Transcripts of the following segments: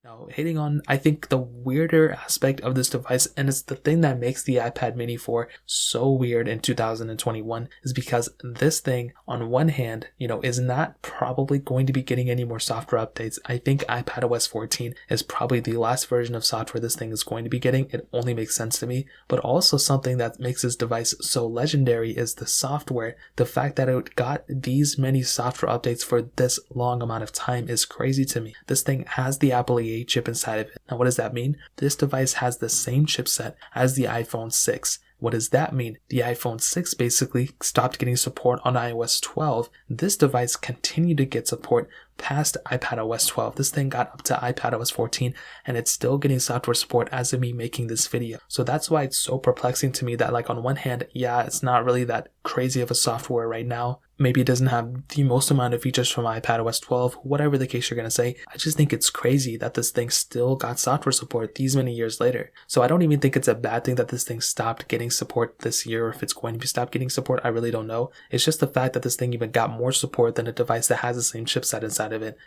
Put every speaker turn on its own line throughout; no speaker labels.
Now, hitting on, I think, the weirder aspect of this device, and it's the thing that makes the iPad mini 4 so weird in 2021, is because this thing, on one hand, is not probably going to be getting any more software updates. I think iPadOS 14 is probably the last version of software this thing is going to be getting. It only makes sense to me. But also something that makes this device so legendary is the software. The fact that it got these many software updates for this long amount of time is crazy to me. This thing has the Apple chip inside of it. Now, what does that mean? This device has the same chipset as the iPhone 6. What does that mean? The iPhone 6 basically stopped getting support on iOS 12. This device continued to get support past iPadOS 12. This thing got up to iPadOS 14 and it's still getting software support as of me making this video. So that's why it's so perplexing to me that, like, on one hand, yeah, it's not really that crazy of a software right now. Maybe it doesn't have the most amount of features from iPadOS 12, whatever the case you're going to say. I just think it's crazy that this thing still got software support these many years later. So I don't even think it's a bad thing that this thing stopped getting support this year, or if it's going to stop getting support, I really don't know. It's just the fact that this thing even got more support than a device that has the same chipset inside of it,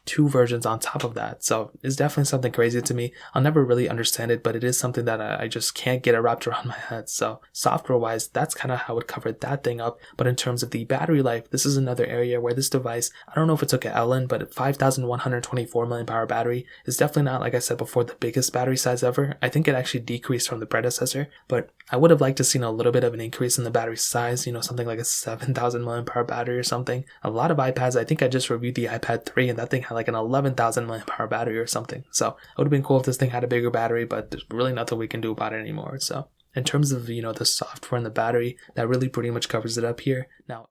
2 versions on top of that. So it's definitely something crazy to me. I'll never really understand it, but it is something that I just can't get it wrapped around my head. So software wise, that's kind of how it covered that thing up. But in terms of the battery life, this is another area where this device, I don't know if it took an Ellen, but 5,124 mAh battery is definitely not, like I said before, the biggest battery size ever. I think it actually decreased from the predecessor, but I would have liked to seen a little bit of an increase in the battery size, something like a 7,000 mAh battery or something. A lot of iPads, I think I just reviewed the iPad 3 and that thing had like an 11,000 mAh battery or something. So it would have been cool if this thing had a bigger battery, but there's really nothing we can do about it anymore. So in terms of, the software and the battery, that really pretty much covers it up here. Now,